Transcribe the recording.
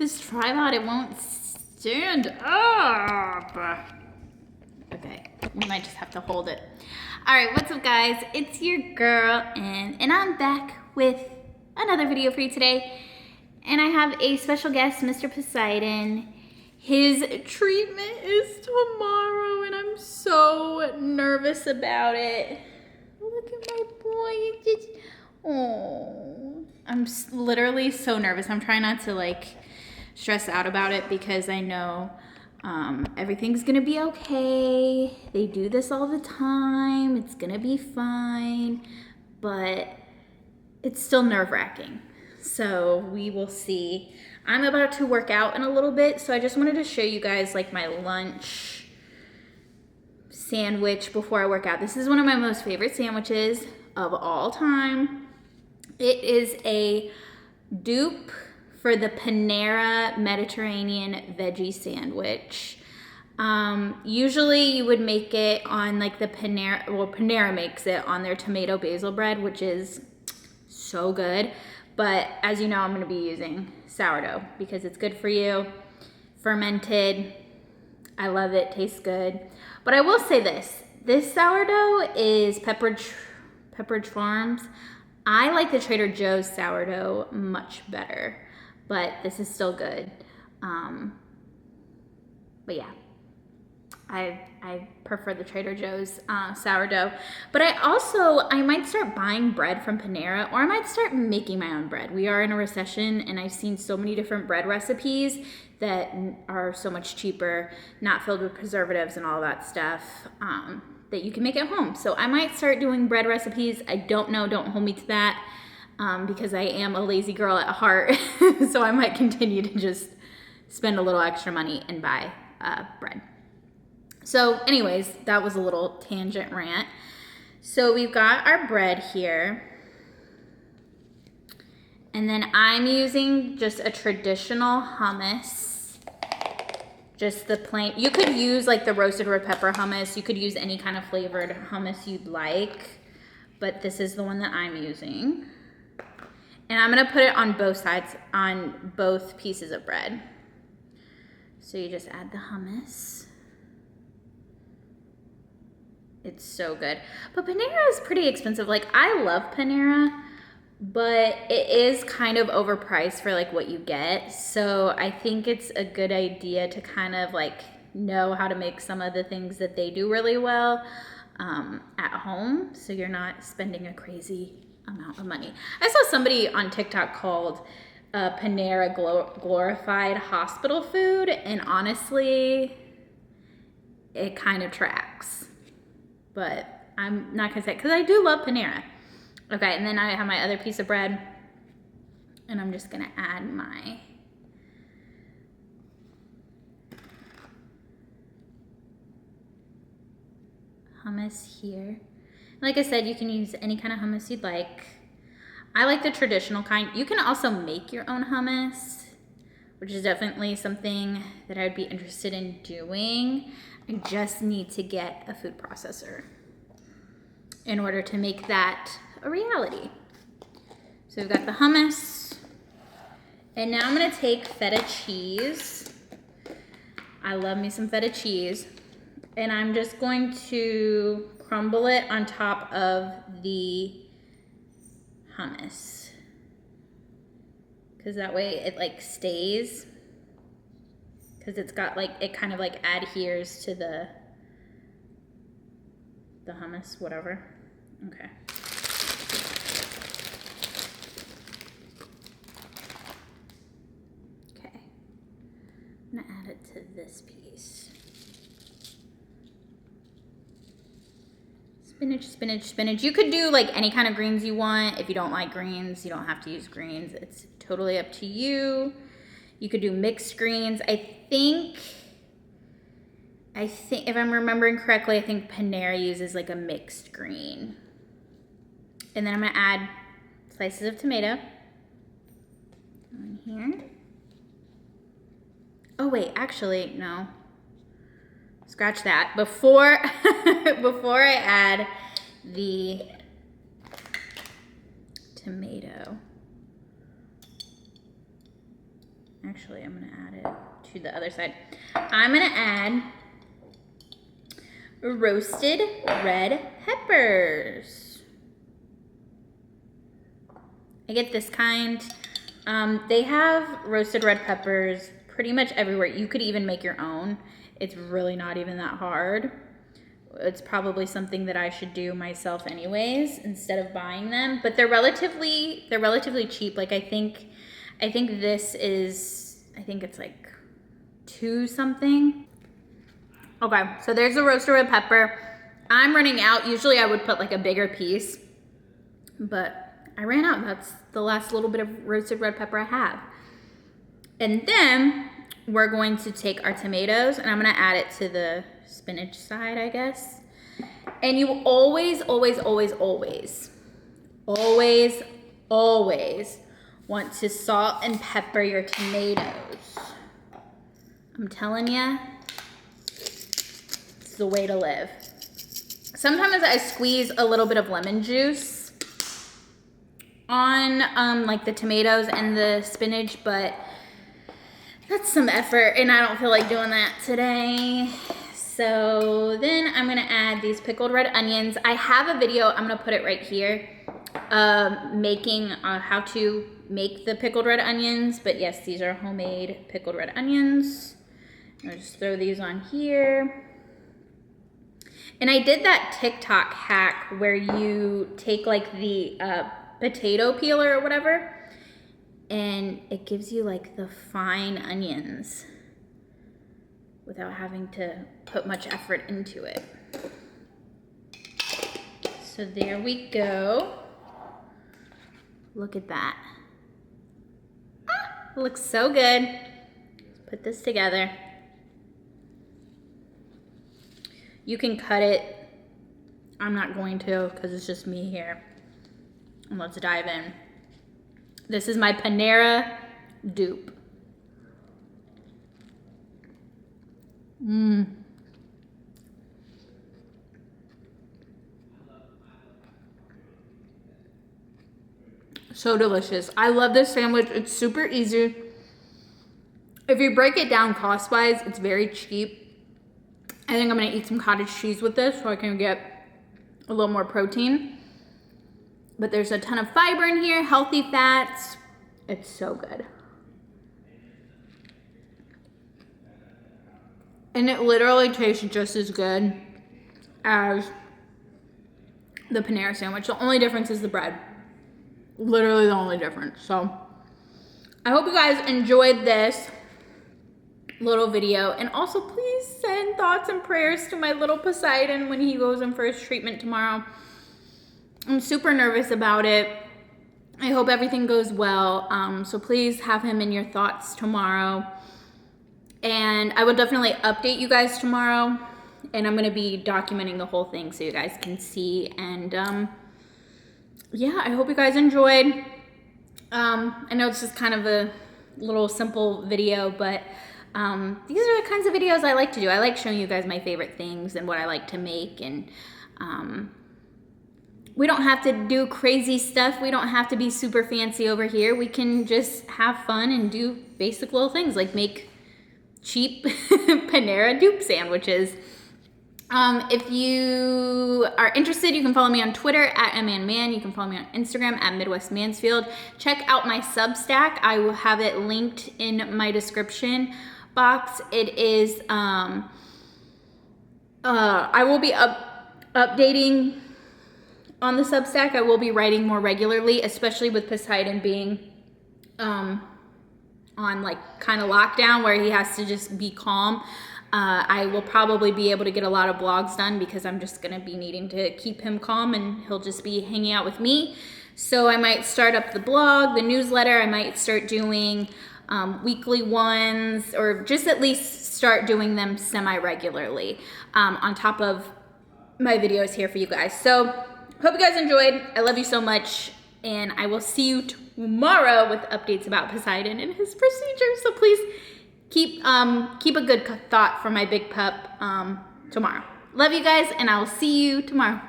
This tripod, it won't stand up. Okay, we might just have to hold it. All right, what's up guys? It's your girl, and I'm back with another video for you today. And I have a special guest, Mr. Poseidon. His treatment is tomorrow, and I'm so nervous about it. Look at my boy. Oh, I'm literally so nervous. I'm trying not to like stress out about it because I know everything's gonna be okay. They do this all the time. It's gonna be fine, but it's still nerve-wracking. So we will see. I'm about to work out in a little bit, so I just wanted to show you guys like my lunch sandwich before I work out. This is one of my most favorite sandwiches of all time. It is a dupe for the Panera Mediterranean veggie sandwich. Usually you would make it on like the Panera, well, Panera makes it on their tomato basil bread, which is so good. But as you know, I'm gonna be using sourdough because it's good for you, fermented. I love it, tastes good. But I will say this sourdough is Pepperidge Farms. I like the Trader Joe's sourdough much better, but this is still good. But yeah, I prefer the Trader Joe's sourdough. But I might start buying bread from Panera, or I might start making my own bread. We are in a recession, and I've seen so many different bread recipes that are so much cheaper, not filled with preservatives and all that stuff, that you can make at home. So I might start doing bread recipes. I don't know, don't hold me to that, because I am a lazy girl at heart. So I might continue to just spend a little extra money and buy bread. So anyways, that was a little tangent rant. So we've got our bread here. And then I'm using just a traditional hummus. Just the plain. You could use like the roasted red pepper hummus. You could use any kind of flavored hummus you'd like. But this is the one that I'm using. And I'm gonna put it on both sides, on both pieces of bread. So you just add the hummus. It's so good. But Panera is pretty expensive. Like, I love Panera, but it is kind of overpriced for like what you get. So I think it's a good idea to kind of like know how to make some of the things that they do really well at home, so you're not spending a crazy amount of money. I saw somebody on TikTok called Panera glorified hospital food, and honestly, it kind of tracks. But I'm not gonna say it because I do love Panera. Okay, and then I have my other piece of bread, and I'm just gonna add my hummus here. Like I said, you can use any kind of hummus you'd like. I like the traditional kind. You can also make your own hummus, which is definitely something that I would be interested in doing. I just need to get a food processor in order to make that a reality. So we've got the hummus. And now I'm gonna take feta cheese. I love me some feta cheese. And I'm just going to crumble it on top of the hummus, because that way it like stays, because it's got like, it kind of like adheres to the hummus, whatever. Okay. Okay. I'm gonna add it to this piece. Spinach, spinach, spinach. You could do like any kind of greens you want. If you don't like greens, you don't have to use greens. It's totally up to you. You could do mixed greens. I think if I'm remembering correctly, I think Panera uses like a mixed green. And then I'm gonna add slices of tomato on here. Oh wait, actually, no. Scratch that. Before I add the tomato, Actually, I'm gonna add it to the other side. I'm gonna add roasted red peppers. I get this kind. They have roasted red peppers pretty much everywhere. You could even make your own. It's really not even that hard. It's probably something that I should do myself anyways instead of buying them. But they're relatively cheap. Like I think this is, I think it's like $2 something. Okay, so there's the roasted red pepper. I'm running out. Usually I would put like a bigger piece, but I ran out. That's the last little bit of roasted red pepper I have. And then we're going to take our tomatoes and I'm gonna add it to the spinach side, I guess. And you always want to salt and pepper your tomatoes. I'm telling you, it's the way to live. Sometimes I squeeze a little bit of lemon juice on like the tomatoes and the spinach, but that's some effort and I don't feel like doing that today. So then I'm gonna add these pickled red onions. I have a video, I'm gonna put it right here, making how to make the pickled red onions. But yes, these are homemade pickled red onions. I'll just throw these on here. And I did that TikTok hack where you take like the potato peeler or whatever, and it gives you like the fine onions without having to put much effort into it. So there we go. Look at that. Ah, looks so good. Let's put this together. You can cut it. I'm not going to because it's just me here. And let's dive in. This is my Panera dupe. So delicious. I love this sandwich. It's super easy. If you break it down cost-wise, it's very cheap. I think I'm gonna eat some cottage cheese with this so I can get a little more protein. But there's a ton of fiber in here, healthy fats. It's so good. And it literally tastes just as good as the Panera sandwich. The only difference is the bread. Literally the only difference. So I hope you guys enjoyed this little video. And also please send thoughts and prayers to my little Poseidon when he goes in for his treatment tomorrow. I'm super nervous about it. I hope everything goes well. So please have him in your thoughts tomorrow. And I will definitely update you guys tomorrow. And I'm gonna be documenting the whole thing so you guys can see. And yeah, I hope you guys enjoyed. I know it's just kind of a little simple video, but these are the kinds of videos I like to do. I like showing you guys my favorite things and what I like to make. And we don't have to do crazy stuff. We don't have to be super fancy over here. We can just have fun and do basic little things like make cheap Panera dupe sandwiches. If you are interested, you can follow me on Twitter at @ManMan. You can follow me on Instagram at Midwest Mansfield. Check out my Substack. I will have it linked in my description box. It is, I will be updating on the Substack. I will be writing more regularly, especially with Poseidon being on like kind of lockdown where he has to just be calm. I will probably be able to get a lot of blogs done because I'm just gonna be needing to keep him calm and he'll just be hanging out with me. So I might start up the blog, the newsletter. I might start doing weekly ones, or just at least start doing them semi-regularly on top of my videos here for you guys. So hope you guys enjoyed. I love you so much, and I will see you tomorrow with updates about Poseidon and his procedure. So please keep a good thought for my big pup tomorrow. Love you guys, and I will see you tomorrow.